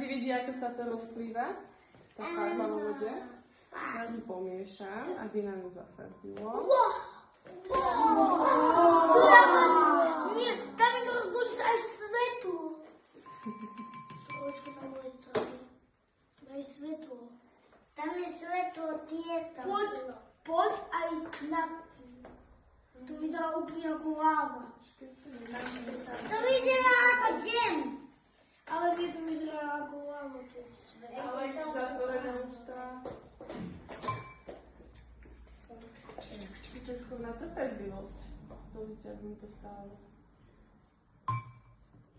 každý vidí, ako sa to rozplýva. Tá farba vo vode. Teraz ju pomiešam, aby nám ju zafarbilo. Nie, tam je dokonca aj svetlo. Trošku na mojej strane. Aj svetlo. Tam je svetlo tiesto. Poď aj na... To vyzerá úplne ako láva. To vyzerá ako džem. Ale mne to vyzerá ako láva. Alex, zatvorené ústa. To je skôr na trpezlivosť. Pozrite, ak mi to stálo.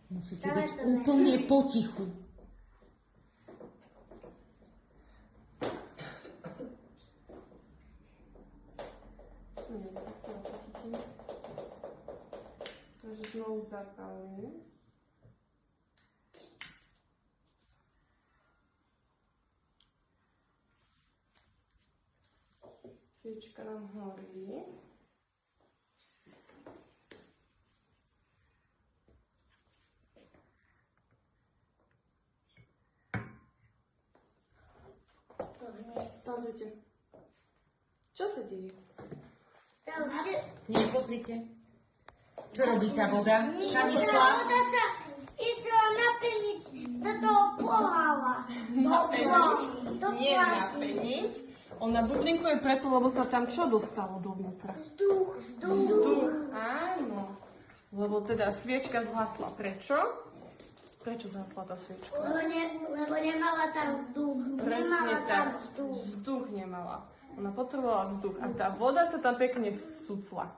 Musíte byť úplne potichu. Nie, tak sa opotím. Takže znovu zapálím. Sviečka nám horí. Pozrite. Čo sa deje? Nie, pozrite. Čo robí tá voda? Kam išla? Voda sa išla napeniť do toho poháva. Nie napeniť. Ona bublinkuje preto, lebo sa tam čo dostalo dovnútra? Vzduch. Áno. Lebo teda sviečka zhasla. Prečo? Prečo zhasla tá sviečka? Lebo nemala tam vzduch. Presne tak. Vzduch nemala. Ona potrebovala vzduch. A tá voda sa tam pekne vsucla.